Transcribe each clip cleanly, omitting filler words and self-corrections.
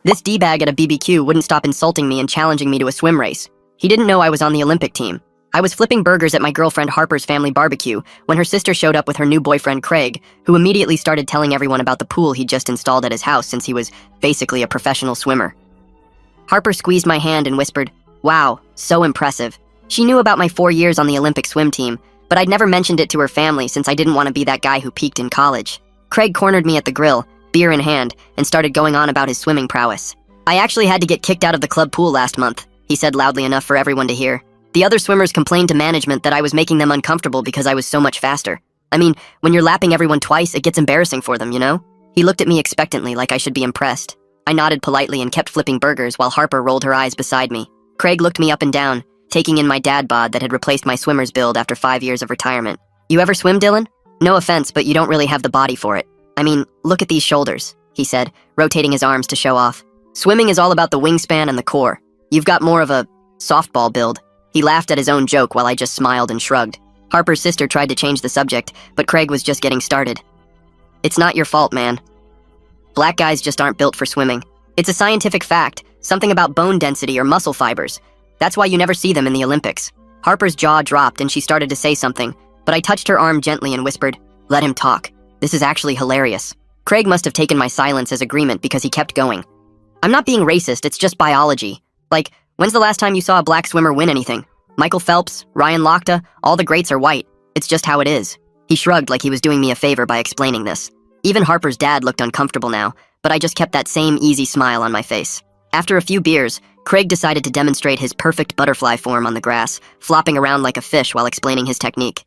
This D-bag at a BBQ wouldn't stop insulting me and challenging me to a swim race. He didn't know I was on the Olympic team. I was flipping burgers at my girlfriend Harper's family barbecue when her sister showed up with her new boyfriend Craig, who immediately started telling everyone about the pool he'd just installed at his house since he was basically a professional swimmer. Harper squeezed my hand and whispered, "Wow, so impressive." She knew about my 4 years on the Olympic swim team, but I'd never mentioned it to her family since I didn't want to be that guy who peaked in college. Craig cornered me at the grill, beer in hand, and started going on about his swimming prowess. "I actually had to get kicked out of the club pool last month," he said loudly enough for everyone to hear. "The other swimmers complained to management that I was making them uncomfortable because I was so much faster. I mean, when you're lapping everyone twice, it gets embarrassing for them, you know?" He looked at me expectantly like I should be impressed. I nodded politely and kept flipping burgers while Harper rolled her eyes beside me. Craig looked me up and down, taking in my dad bod that had replaced my swimmer's build after 5 years of retirement. "You ever swim, Dylan? No offense, but you don't really have the body for it. I mean, look at these shoulders," he said, rotating his arms to show off. "Swimming is all about the wingspan and the core. You've got more of a softball build." He laughed at his own joke while I just smiled and shrugged. Harper's sister tried to change the subject, but Craig was just getting started. "It's not your fault, man. Black guys just aren't built for swimming. It's a scientific fact, something about bone density or muscle fibers. That's why you never see them in the Olympics." Harper's jaw dropped and she started to say something, but I touched her arm gently and whispered, "Let him talk. This is actually hilarious." Craig must have taken my silence as agreement because he kept going. "I'm not being racist, it's just biology. Like, when's the last time you saw a black swimmer win anything? Michael Phelps, Ryan Lochte, all the greats are white. It's just how it is." He shrugged like he was doing me a favor by explaining this. Even Harper's dad looked uncomfortable now, but I just kept that same easy smile on my face. After a few beers, Craig decided to demonstrate his perfect butterfly form on the grass, flopping around like a fish while explaining his technique.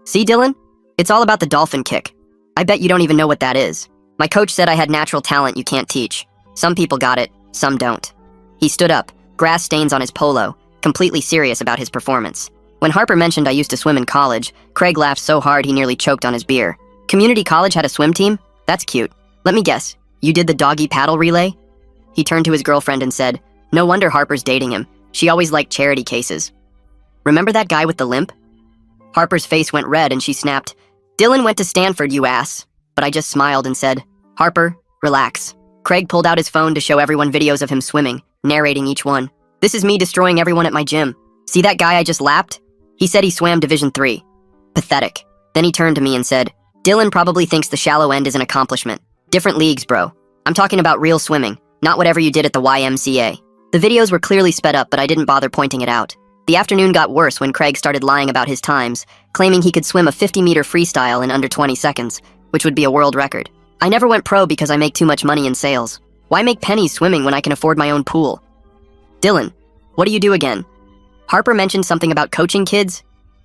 "See, Dylan? It's all about the dolphin kick. I bet you don't even know what that is. My coach said I had natural talent you can't teach. Some people got it, some don't." He stood up, grass stains on his polo, completely serious about his performance. When Harper mentioned I used to swim in college, Craig laughed so hard he nearly choked on his beer. "Community college had a swim team? That's cute. Let me guess, you did the doggy paddle relay?" He turned to his girlfriend and said, "No wonder Harper's dating him. She always liked charity cases. Remember that guy with the limp?" Harper's face went red and she snapped, "Dylan went to Stanford, you ass." But I just smiled and said, "Harper, relax." Craig pulled out his phone to show everyone videos of him swimming, narrating each one. "This is me destroying everyone at my gym. See that guy I just lapped? He said he swam Division 3. Pathetic." Then he turned to me and said, "Dylan probably thinks the shallow end is an accomplishment. Different leagues, bro. I'm talking about real swimming, not whatever you did at the YMCA." The videos were clearly sped up, but I didn't bother pointing it out. The afternoon got worse when Craig started lying about his times, claiming he could swim a 50-meter freestyle in under 20 seconds, which would be a world record. "I never went pro because I make too much money in sales. Why make pennies swimming when I can afford my own pool?" "Dylan, what do you do again? Harper mentioned something about coaching kids?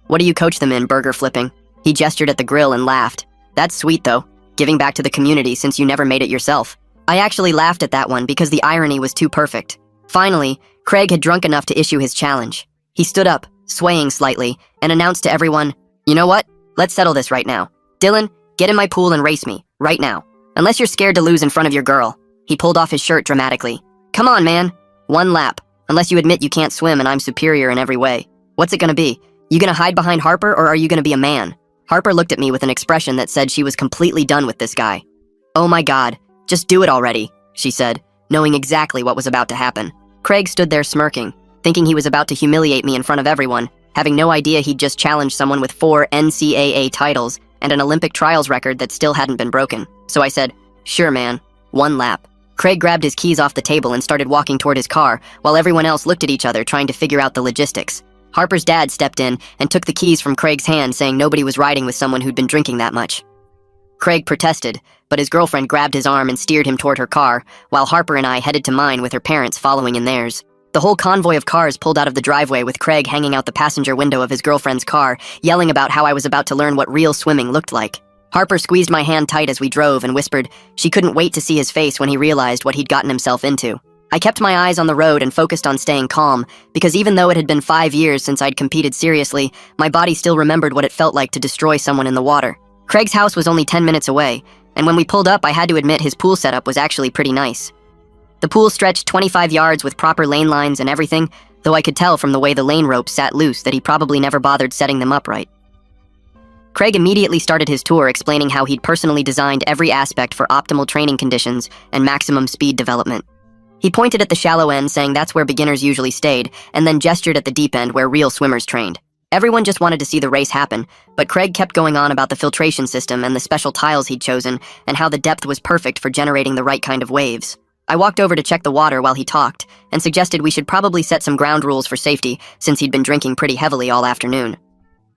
What do you coach them in, burger flipping?" He gestured at the grill and laughed. "That's sweet though, giving back to the community since you never made it yourself." I actually laughed at that one because the irony was too perfect. Finally, Craig had drunk enough to issue his challenge. He stood up, swaying slightly, and announced to everyone, "You know what? Let's settle this right now. Dylan, get in my pool and race me, right now. Unless you're scared to lose in front of your girl." He pulled off his shirt dramatically. "Come on, man. 1 lap. Unless you admit you can't swim and I'm superior in every way. What's it gonna be? You gonna hide behind Harper or are you gonna be a man?" Harper looked at me with an expression that said she was completely done with this guy. "Oh my God, just do it already," she said, knowing exactly what was about to happen. Craig stood there smirking, thinking he was about to humiliate me in front of everyone, having no idea he'd just challenged someone with 4 NCAA titles and an Olympic trials record that still hadn't been broken. So I said, "Sure, man. 1 lap." Craig grabbed his keys off the table and started walking toward his car, while everyone else looked at each other trying to figure out the logistics. Harper's dad stepped in and took the keys from Craig's hand, saying nobody was riding with someone who'd been drinking that much. Craig protested, but his girlfriend grabbed his arm and steered him toward her car, while Harper and I headed to mine with her parents following in theirs. The whole convoy of cars pulled out of the driveway with Craig hanging out the passenger window of his girlfriend's car, yelling about how I was about to learn what real swimming looked like. Harper squeezed my hand tight as we drove and whispered she couldn't wait to see his face when he realized what he'd gotten himself into. I kept my eyes on the road and focused on staying calm, because even though it had been 5 years since I'd competed seriously, my body still remembered what it felt like to destroy someone in the water. Craig's house was only 10 minutes away, and when we pulled up I had to admit his pool setup was actually pretty nice. The pool stretched 25 yards with proper lane lines and everything, though I could tell from the way the lane ropes sat loose that he probably never bothered setting them up right. Craig immediately started his tour explaining how he'd personally designed every aspect for optimal training conditions and maximum speed development. He pointed at the shallow end, saying that's where beginners usually stayed, and then gestured at the deep end where real swimmers trained. Everyone just wanted to see the race happen, but Craig kept going on about the filtration system and the special tiles he'd chosen, and how the depth was perfect for generating the right kind of waves. I walked over to check the water while he talked, and suggested we should probably set some ground rules for safety, since he'd been drinking pretty heavily all afternoon.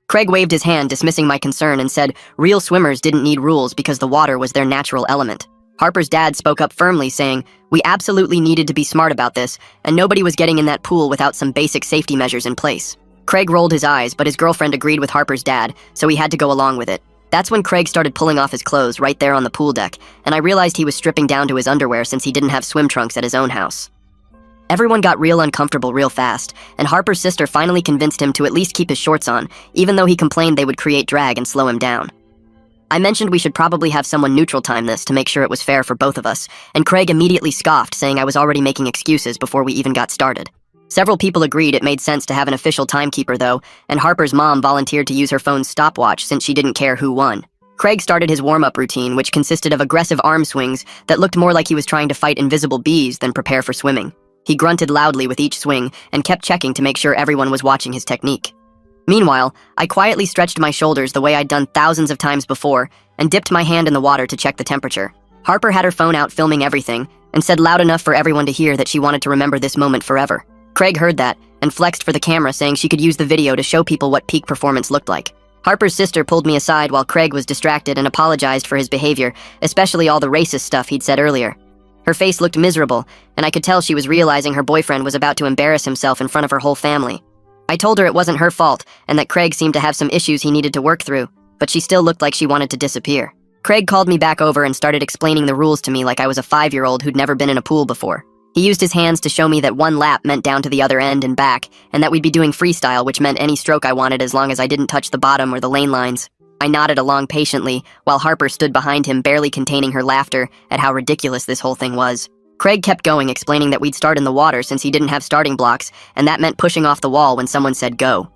Craig waved his hand, dismissing my concern, and said real swimmers didn't need rules because the water was their natural element. Harper's dad spoke up firmly, saying we absolutely needed to be smart about this, and nobody was getting in that pool without some basic safety measures in place. Craig rolled his eyes, but his girlfriend agreed with Harper's dad, so he had to go along with it. That's when Craig started pulling off his clothes right there on the pool deck, and I realized he was stripping down to his underwear since he didn't have swim trunks at his own house. Everyone got real uncomfortable real fast, and Harper's sister finally convinced him to at least keep his shorts on, even though he complained they would create drag and slow him down. I mentioned we should probably have someone neutral time this to make sure it was fair for both of us, and Craig immediately scoffed, saying I was already making excuses before we even got started. Several people agreed it made sense to have an official timekeeper though, and Harper's mom volunteered to use her phone's stopwatch since she didn't care who won. Craig started his warm-up routine, which consisted of aggressive arm swings that looked more like he was trying to fight invisible bees than prepare for swimming. He grunted loudly with each swing and kept checking to make sure everyone was watching his technique. Meanwhile, I quietly stretched my shoulders the way I'd done thousands of times before and dipped my hand in the water to check the temperature. Harper had her phone out filming everything and said loud enough for everyone to hear that she wanted to remember this moment forever. Craig heard that and flexed for the camera, saying she could use the video to show people what peak performance looked like. Harper's sister pulled me aside while Craig was distracted and apologized for his behavior, especially all the racist stuff he'd said earlier. Her face looked miserable, and I could tell she was realizing her boyfriend was about to embarrass himself in front of her whole family. I told her it wasn't her fault and that Craig seemed to have some issues he needed to work through, but she still looked like she wanted to disappear. Craig called me back over and started explaining the rules to me like I was a 5-year-old who'd never been in a pool before. He used his hands to show me that one lap meant down to the other end and back, and that we'd be doing freestyle, which meant any stroke I wanted as long as I didn't touch the bottom or the lane lines. I nodded along patiently, while Harper stood behind him, barely containing her laughter at how ridiculous this whole thing was. Craig kept going, explaining that we'd start in the water since he didn't have starting blocks, and that meant pushing off the wall when someone said go.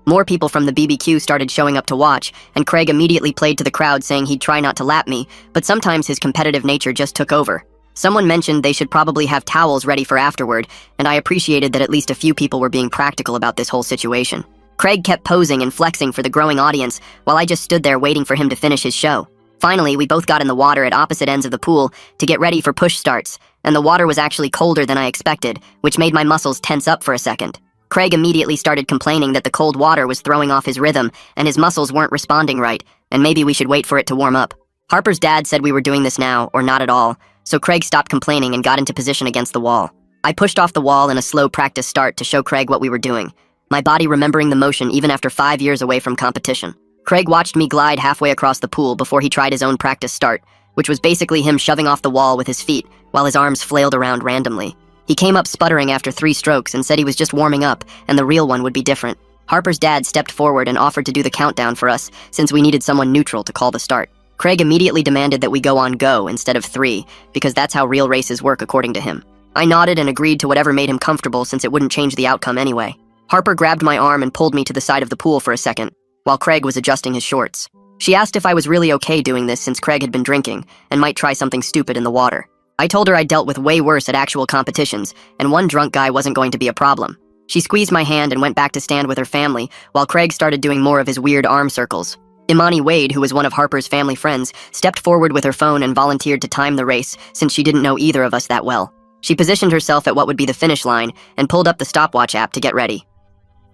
More people from the BBQ started showing up to watch, and Craig immediately played to the crowd, saying he'd try not to lap me, but sometimes his competitive nature just took over. Someone mentioned they should probably have towels ready for afterward, and I appreciated that at least a few people were being practical about this whole situation. Craig kept posing and flexing for the growing audience, while I just stood there waiting for him to finish his show. Finally, we both got in the water at opposite ends of the pool to get ready for push starts, and the water was actually colder than I expected, which made my muscles tense up for a second. Craig immediately started complaining that the cold water was throwing off his rhythm, and his muscles weren't responding right, and maybe we should wait for it to warm up. Harper's dad said we were doing this now, or not at all, so Craig stopped complaining and got into position against the wall. I pushed off the wall in a slow practice start to show Craig what we were doing, my body remembering the motion even after 5 years away from competition. Craig watched me glide halfway across the pool before he tried his own practice start, which was basically him shoving off the wall with his feet while his arms flailed around randomly. He came up sputtering after 3 strokes and said he was just warming up and the real one would be different. Harper's dad stepped forward and offered to do the countdown for us since we needed someone neutral to call the start. Craig immediately demanded that we go on go instead of 3, because that's how real races work according to him. I nodded and agreed to whatever made him comfortable since it wouldn't change the outcome anyway. Harper grabbed my arm and pulled me to the side of the pool for a second, while Craig was adjusting his shorts. She asked if I was really okay doing this since Craig had been drinking and might try something stupid in the water. I told her I dealt with way worse at actual competitions, and one drunk guy wasn't going to be a problem. She squeezed my hand and went back to stand with her family, while Craig started doing more of his weird arm circles. Imani Wade, who was one of Harper's family friends, stepped forward with her phone and volunteered to time the race since she didn't know either of us that well. She positioned herself at what would be the finish line and pulled up the stopwatch app to get ready.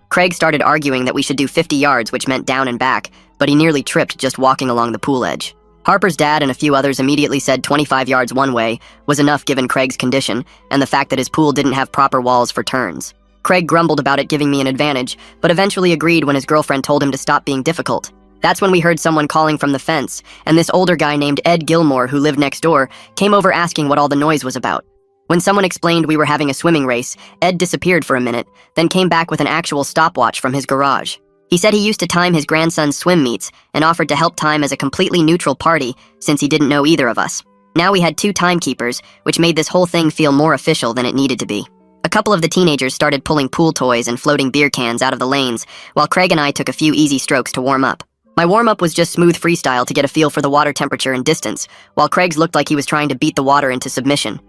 Craig started arguing that we should do 50 yards, which meant down and back, but he nearly tripped just walking along the pool edge. Harper's dad and a few others immediately said 25 yards one way was enough given Craig's condition and the fact that his pool didn't have proper walls for turns. Craig grumbled about it giving me an advantage, but eventually agreed when his girlfriend told him to stop being difficult. That's when we heard someone calling from the fence, and this older guy named Ed Gilmore, who lived next door, came over asking what all the noise was about. When someone explained we were having a swimming race, Ed disappeared for a minute, then came back with an actual stopwatch from his garage. He said he used to time his grandson's swim meets and offered to help time as a completely neutral party since he didn't know either of us. Now we had 2 timekeepers, which made this whole thing feel more official than it needed to be. A couple of the teenagers started pulling pool toys and floating beer cans out of the lanes, while Craig and I took a few easy strokes to warm up. My warm-up was just smooth freestyle to get a feel for the water temperature and distance, while Craig's looked like he was trying to beat the water into submission.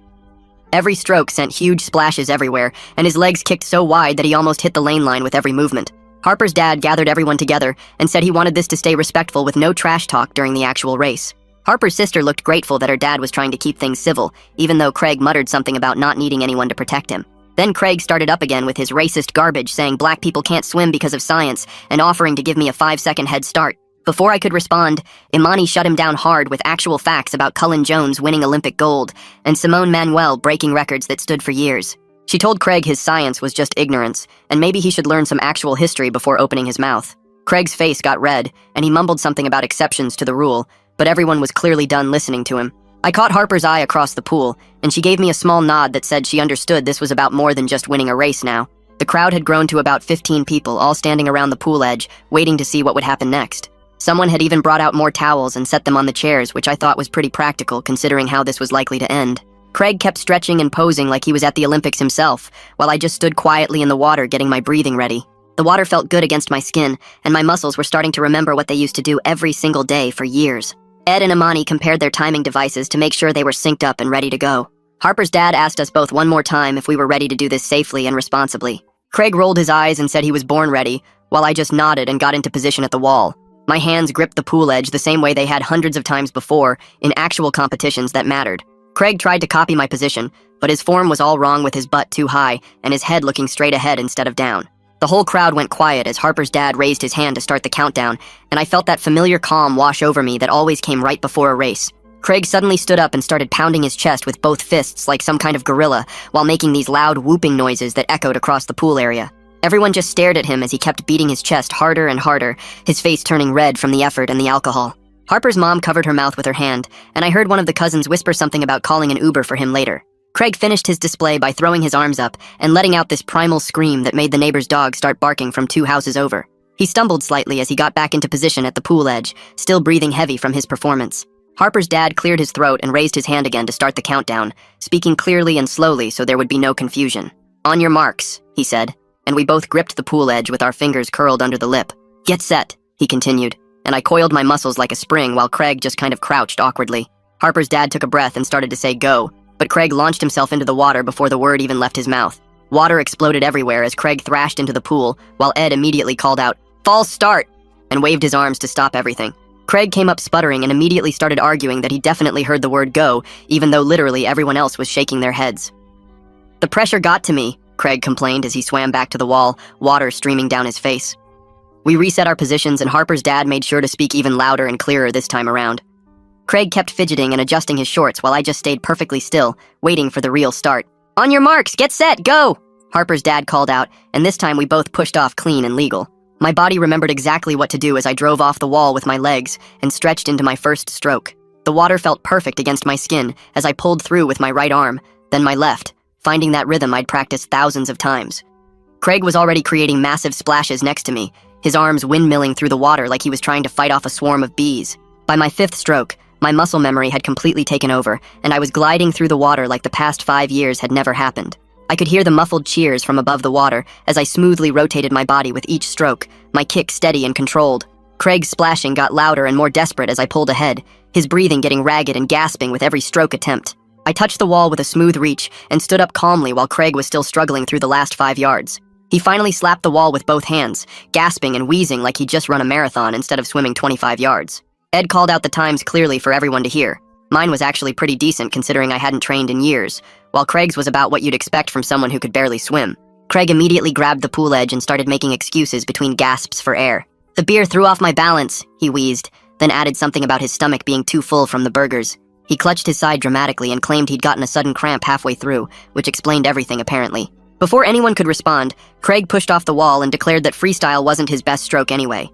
Every stroke sent huge splashes everywhere, and his legs kicked so wide that he almost hit the lane line with every movement. Harper's dad gathered everyone together and said he wanted this to stay respectful with no trash talk during the actual race. Harper's sister looked grateful that her dad was trying to keep things civil, even though Craig muttered something about not needing anyone to protect him. Then Craig started up again with his racist garbage, saying black people can't swim because of science, and offering to give me a 5-second head start. Before I could respond, Imani shut him down hard with actual facts about Cullen Jones winning Olympic gold, and Simone Manuel breaking records that stood for years. She told Craig his science was just ignorance, and maybe he should learn some actual history before opening his mouth. Craig's face got red, and he mumbled something about exceptions to the rule, but everyone was clearly done listening to him. I caught Harper's eye across the pool, and she gave me a small nod that said she understood this was about more than just winning a race now. The crowd had grown to about 15 people, all standing around the pool edge, waiting to see what would happen next. Someone had even brought out more towels and set them on the chairs, which I thought was pretty practical considering how this was likely to end. Craig kept stretching and posing like he was at the Olympics himself, while I just stood quietly in the water getting my breathing ready. The water felt good against my skin, and my muscles were starting to remember what they used to do every single day for years. Ed and Imani compared their timing devices to make sure they were synced up and ready to go. Harper's dad asked us both one more time if we were ready to do this safely and responsibly. Craig rolled his eyes and said he was born ready, while I just nodded and got into position at the wall. My hands gripped the pool edge the same way they had hundreds of times before in actual competitions that mattered. Craig tried to copy my position, but his form was all wrong with his butt too high and his head looking straight ahead instead of down. The whole crowd went quiet as Harper's dad raised his hand to start the countdown, and I felt that familiar calm wash over me that always came right before a race. Craig suddenly stood up and started pounding his chest with both fists like some kind of gorilla, while making these loud whooping noises that echoed across the pool area. Everyone just stared at him as he kept beating his chest harder and harder, his face turning red from the effort and the alcohol. Harper's mom covered her mouth with her hand, and I heard one of the cousins whisper something about calling an Uber for him later. Craig finished his display by throwing his arms up and letting out this primal scream that made the neighbor's dog start barking from 2 houses over. He stumbled slightly as he got back into position at the pool edge, still breathing heavy from his performance. Harper's dad cleared his throat and raised his hand again to start the countdown, speaking clearly and slowly so there would be no confusion. "On your marks," he said, and we both gripped the pool edge with our fingers curled under the lip. "Get set," he continued, and I coiled my muscles like a spring while Craig just kind of crouched awkwardly. Harper's dad took a breath and started to say go, but Craig launched himself into the water before the word even left his mouth. Water exploded everywhere as Craig thrashed into the pool, while Ed immediately called out, "False start!" and waved his arms to stop everything. Craig came up sputtering and immediately started arguing that he definitely heard the word go, even though literally everyone else was shaking their heads. "The pressure got to me," Craig complained as he swam back to the wall, water streaming down his face. We reset our positions and Harper's dad made sure to speak even louder and clearer this time around. Craig kept fidgeting and adjusting his shorts while I just stayed perfectly still, waiting for the real start. "On your marks, get set, go!" Harper's dad called out, and this time we both pushed off clean and legal. My body remembered exactly what to do as I drove off the wall with my legs and stretched into my first stroke. The water felt perfect against my skin as I pulled through with my right arm, then my left, finding that rhythm I'd practiced thousands of times. Craig was already creating massive splashes next to me, his arms windmilling through the water like he was trying to fight off a swarm of bees. By my 5th stroke, my muscle memory had completely taken over, and I was gliding through the water like the past 5 years had never happened. I could hear the muffled cheers from above the water as I smoothly rotated my body with each stroke, my kick steady and controlled. Craig's splashing got louder and more desperate as I pulled ahead, his breathing getting ragged and gasping with every stroke attempt. I touched the wall with a smooth reach and stood up calmly while Craig was still struggling through the last 5 yards. He finally slapped the wall with both hands, gasping and wheezing like he'd just run a marathon instead of swimming 25 yards. Ed called out the times clearly for everyone to hear. Mine was actually pretty decent considering I hadn't trained in years, while Craig's was about what you'd expect from someone who could barely swim. Craig immediately grabbed the pool edge and started making excuses between gasps for air. "The beer threw off my balance," he wheezed, then added something about his stomach being too full from the burgers. He clutched his side dramatically and claimed he'd gotten a sudden cramp halfway through, which explained everything apparently. Before anyone could respond, Craig pushed off the wall and declared that freestyle wasn't his best stroke anyway.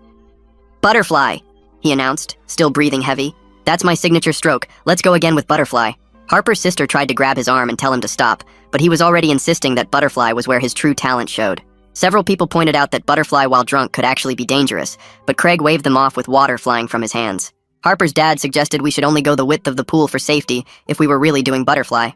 "Butterfly," he announced, still breathing heavy. "That's my signature stroke. Let's go again with butterfly." Harper's sister tried to grab his arm and tell him to stop, but he was already insisting that butterfly was where his true talent showed. Several people pointed out that butterfly while drunk could actually be dangerous, but Craig waved them off with water flying from his hands. Harper's dad suggested we should only go the width of the pool for safety if we were really doing butterfly.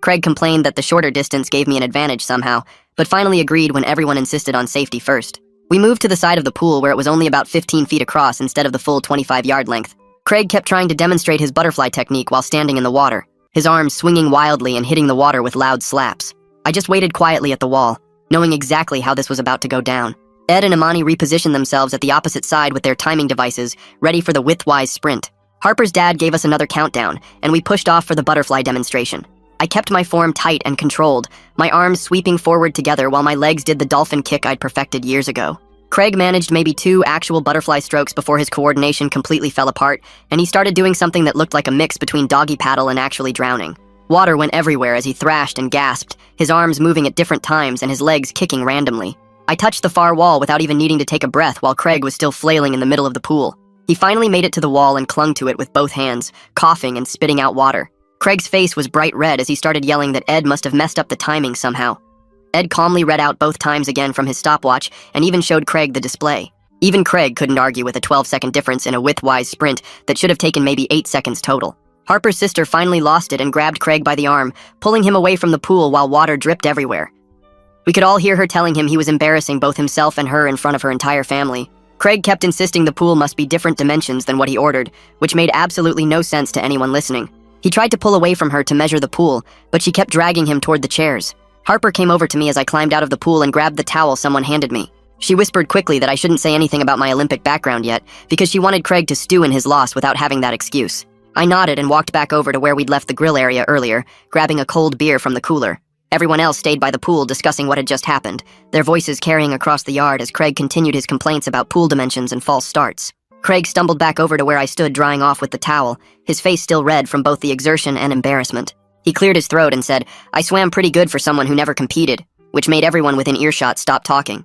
Craig complained that the shorter distance gave me an advantage somehow, but finally agreed when everyone insisted on safety first. We moved to the side of the pool where it was only about 15 feet across instead of the full 25-yard length. Craig kept trying to demonstrate his butterfly technique while standing in the water. his arms swinging wildly and hitting the water with loud slaps. I just waited quietly at the wall, knowing exactly how this was about to go down. Ed and Imani repositioned themselves at the opposite side with their timing devices, ready for the widthwise sprint. Harper's dad gave us another countdown, and we pushed off for the butterfly demonstration. I kept my form tight and controlled, my arms sweeping forward together while my legs did the dolphin kick I'd perfected years ago. Craig managed maybe 2 actual butterfly strokes before his coordination completely fell apart, and he started doing something that looked like a mix between doggy paddle and actually drowning. Water went everywhere as he thrashed and gasped, his arms moving at different times and his legs kicking randomly. I touched the far wall without even needing to take a breath while Craig was still flailing in the middle of the pool. He finally made it to the wall and clung to it with both hands, coughing and spitting out water. Craig's face was bright red as he started yelling that Ed must have messed up the timing somehow. Ed calmly read out both times again from his stopwatch and even showed Craig the display. Even Craig couldn't argue with a 12-second difference in a widthwise sprint that should have taken maybe 8 seconds total. Harper's sister finally lost it and grabbed Craig by the arm, pulling him away from the pool while water dripped everywhere. We could all hear her telling him he was embarrassing both himself and her in front of her entire family. Craig kept insisting the pool must be different dimensions than what he ordered, which made absolutely no sense to anyone listening. He tried to pull away from her to measure the pool, but she kept dragging him toward the chairs. Harper came over to me as I climbed out of the pool and grabbed the towel someone handed me. She whispered quickly that I shouldn't say anything about my Olympic background yet, because she wanted Craig to stew in his loss without having that excuse. I nodded and walked back over to where we'd left the grill area earlier, grabbing a cold beer from the cooler. Everyone else stayed by the pool discussing what had just happened, their voices carrying across the yard as Craig continued his complaints about pool dimensions and false starts. Craig stumbled back over to where I stood drying off with the towel, his face still red from both the exertion and embarrassment. He cleared his throat and said, "I swam pretty good for someone who never competed," which made everyone within earshot stop talking.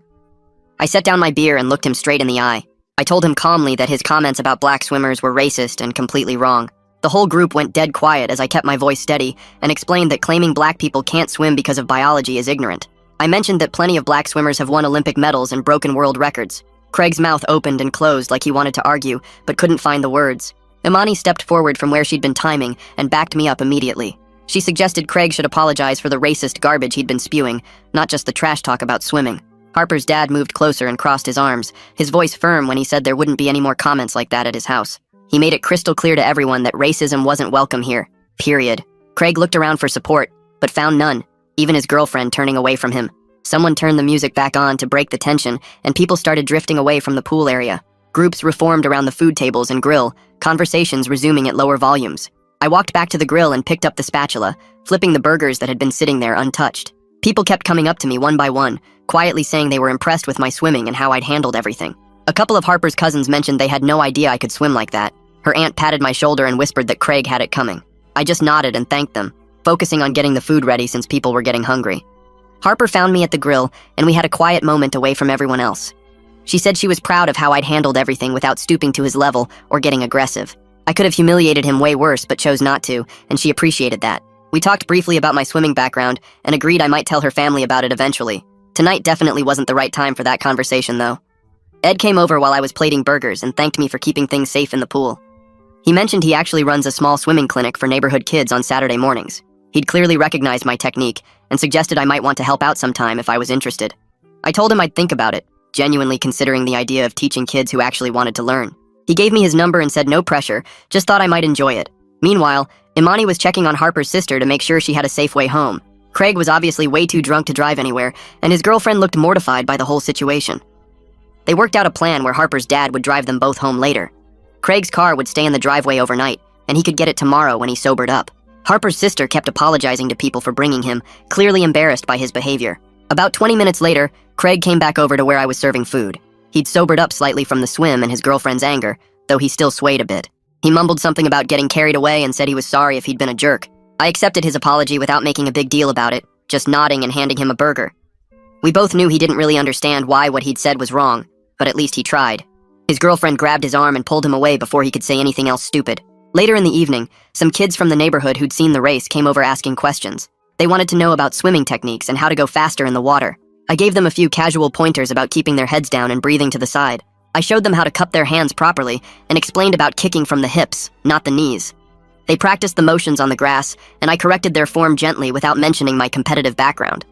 I set down my beer and looked him straight in the eye. I told him calmly that his comments about black swimmers were racist and completely wrong. The whole group went dead quiet as I kept my voice steady and explained that claiming black people can't swim because of biology is ignorant. I mentioned that plenty of black swimmers have won Olympic medals and broken world records. Craig's mouth opened and closed like he wanted to argue, but couldn't find the words. Imani stepped forward from where she'd been timing and backed me up immediately. She suggested Craig should apologize for the racist garbage he'd been spewing, not just the trash talk about swimming. Harper's dad moved closer and crossed his arms, his voice firm when he said there wouldn't be any more comments like that at his house. He made it crystal clear to everyone that racism wasn't welcome here. Period. Craig looked around for support, but found none, even his girlfriend turning away from him. Someone turned the music back on to break the tension, and people started drifting away from the pool area. Groups reformed around the food tables and grill, conversations resuming at lower volumes. I walked back to the grill and picked up the spatula, flipping the burgers that had been sitting there untouched. People kept coming up to me one by one, quietly saying they were impressed with my swimming and how I'd handled everything. A couple of Harper's cousins mentioned they had no idea I could swim like that. Her aunt patted my shoulder and whispered that Craig had it coming. I just nodded and thanked them, focusing on getting the food ready since people were getting hungry. Harper found me at the grill, and we had a quiet moment away from everyone else. She said she was proud of how I'd handled everything without stooping to his level or getting aggressive. I could have humiliated him way worse, but chose not to, and she appreciated that. We talked briefly about my swimming background, and agreed I might tell her family about it eventually. Tonight definitely wasn't the right time for that conversation, though. Ed came over while I was plating burgers and thanked me for keeping things safe in the pool. He mentioned he actually runs a small swimming clinic for neighborhood kids on Saturday mornings. He'd clearly recognized my technique, and suggested I might want to help out sometime if I was interested. I told him I'd think about it, genuinely considering the idea of teaching kids who actually wanted to learn. He gave me his number and said no pressure, just thought I might enjoy it. Meanwhile, Imani was checking on Harper's sister to make sure she had a safe way home. Craig was obviously way too drunk to drive anywhere, and his girlfriend looked mortified by the whole situation. They worked out a plan where Harper's dad would drive them both home later. Craig's car would stay in the driveway overnight, and he could get it tomorrow when he sobered up. Harper's sister kept apologizing to people for bringing him, clearly embarrassed by his behavior. About 20 minutes later, Craig came back over to where I was serving food. He'd sobered up slightly from the swim and his girlfriend's anger, though he still swayed a bit. He mumbled something about getting carried away and said he was sorry if he'd been a jerk. I accepted his apology without making a big deal about it, just nodding and handing him a burger. We both knew he didn't really understand why what he'd said was wrong, but at least he tried. His girlfriend grabbed his arm and pulled him away before he could say anything else stupid. Later in the evening, some kids from the neighborhood who'd seen the race came over asking questions. They wanted to know about swimming techniques and how to go faster in the water. I gave them a few casual pointers about keeping their heads down and breathing to the side. I showed them how to cup their hands properly and explained about kicking from the hips, not the knees. They practiced the motions on the grass, and I corrected their form gently without mentioning my competitive background.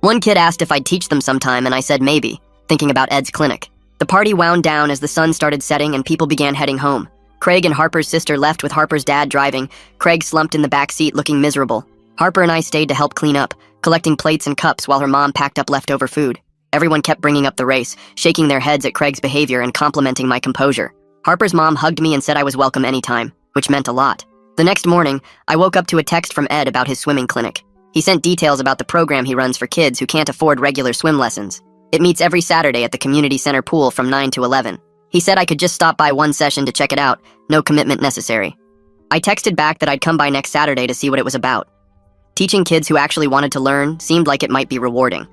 One kid asked if I'd teach them sometime, and I said maybe, thinking about Ed's clinic. The party wound down as the sun started setting and people began heading home. Craig and Harper's sister left with Harper's dad driving. Craig slumped in the back seat looking miserable. Harper and I stayed to help clean up, collecting plates and cups while her mom packed up leftover food. Everyone kept bringing up the race, shaking their heads at Craig's behavior and complimenting my composure. Harper's mom hugged me and said I was welcome anytime, which meant a lot. The next morning, I woke up to a text from Ed about his swimming clinic. He sent details about the program he runs for kids who can't afford regular swim lessons. It meets every Saturday at the community center pool from 9 to 11. He said I could just stop by one session to check it out, no commitment necessary. I texted back that I'd come by next Saturday to see what it was about. Teaching kids who actually wanted to learn seemed like it might be rewarding.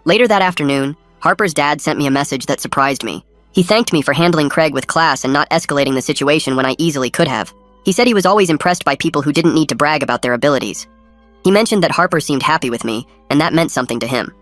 Later that afternoon, Harper's dad sent me a message that surprised me. He thanked me for handling Craig with class and not escalating the situation when I easily could have. He said he was always impressed by people who didn't need to brag about their abilities. He mentioned that Harper seemed happy with me, and that meant something to him.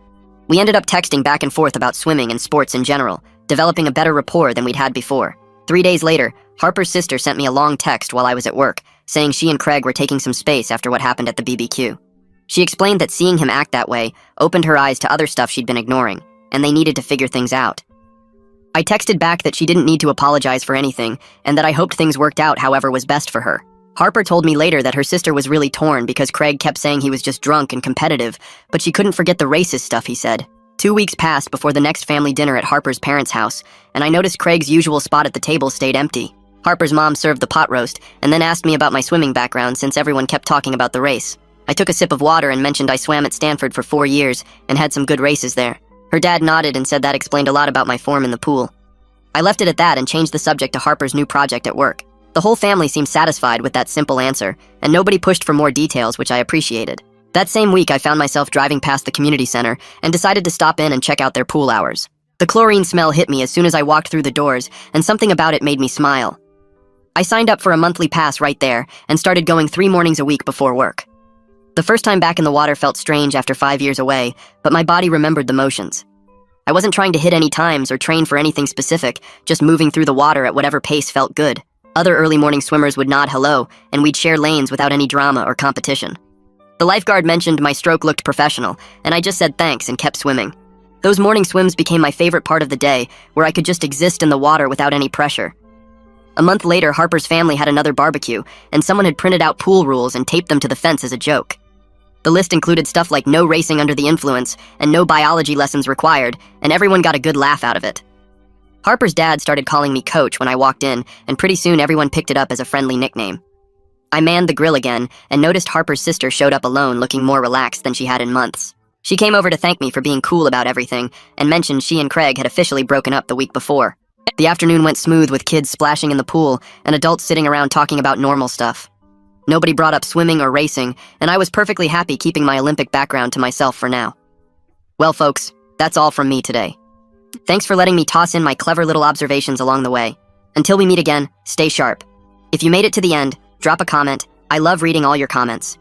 We ended up texting back and forth about swimming and sports in general, developing a better rapport than we'd had before. 3 days later, Harper's sister sent me a long text while I was at work, saying she and Craig were taking some space after what happened at the BBQ. She explained that seeing him act that way opened her eyes to other stuff she'd been ignoring, and they needed to figure things out. I texted back that she didn't need to apologize for anything, and that I hoped things worked out however was best for her. Harper told me later that her sister was really torn because Craig kept saying he was just drunk and competitive, but she couldn't forget the racist stuff he said. 2 weeks passed before the next family dinner at Harper's parents' house, and I noticed Craig's usual spot at the table stayed empty. Harper's mom served the pot roast, and then asked me about my swimming background since everyone kept talking about the race. I took a sip of water and mentioned I swam at Stanford for 4 years and had some good races there. Her dad nodded and said that explained a lot about my form in the pool. I left it at that and changed the subject to Harper's new project at work. The whole family seemed satisfied with that simple answer, and nobody pushed for more details, which I appreciated. That same week, I found myself driving past the community center and decided to stop in and check out their pool hours. The chlorine smell hit me as soon as I walked through the doors, and something about it made me smile. I signed up for a monthly pass right there and started going 3 mornings a week before work. The first time back in the water felt strange after 5 years away, but my body remembered the motions. I wasn't trying to hit any times or train for anything specific, just moving through the water at whatever pace felt good. Other early morning swimmers would nod hello, and we'd share lanes without any drama or competition. The lifeguard mentioned my stroke looked professional, and I just said thanks and kept swimming. Those morning swims became my favorite part of the day, where I could just exist in the water without any pressure. A month later, Harper's family had another barbecue, and someone had printed out pool rules and taped them to the fence as a joke. The list included stuff like no racing under the influence and no biology lessons required, and everyone got a good laugh out of it. Harper's dad started calling me Coach when I walked in, and pretty soon everyone picked it up as a friendly nickname. I manned the grill again and noticed Harper's sister showed up alone looking more relaxed than she had in months. She came over to thank me for being cool about everything and mentioned she and Craig had officially broken up the week before. The afternoon went smooth with kids splashing in the pool and adults sitting around talking about normal stuff. Nobody brought up swimming or racing, and I was perfectly happy keeping my Olympic background to myself for now. Well, folks, that's all from me today. Thanks for letting me toss in my clever little observations along the way. Until we meet again, stay sharp. If you made it to the end, drop a comment. I love reading all your comments.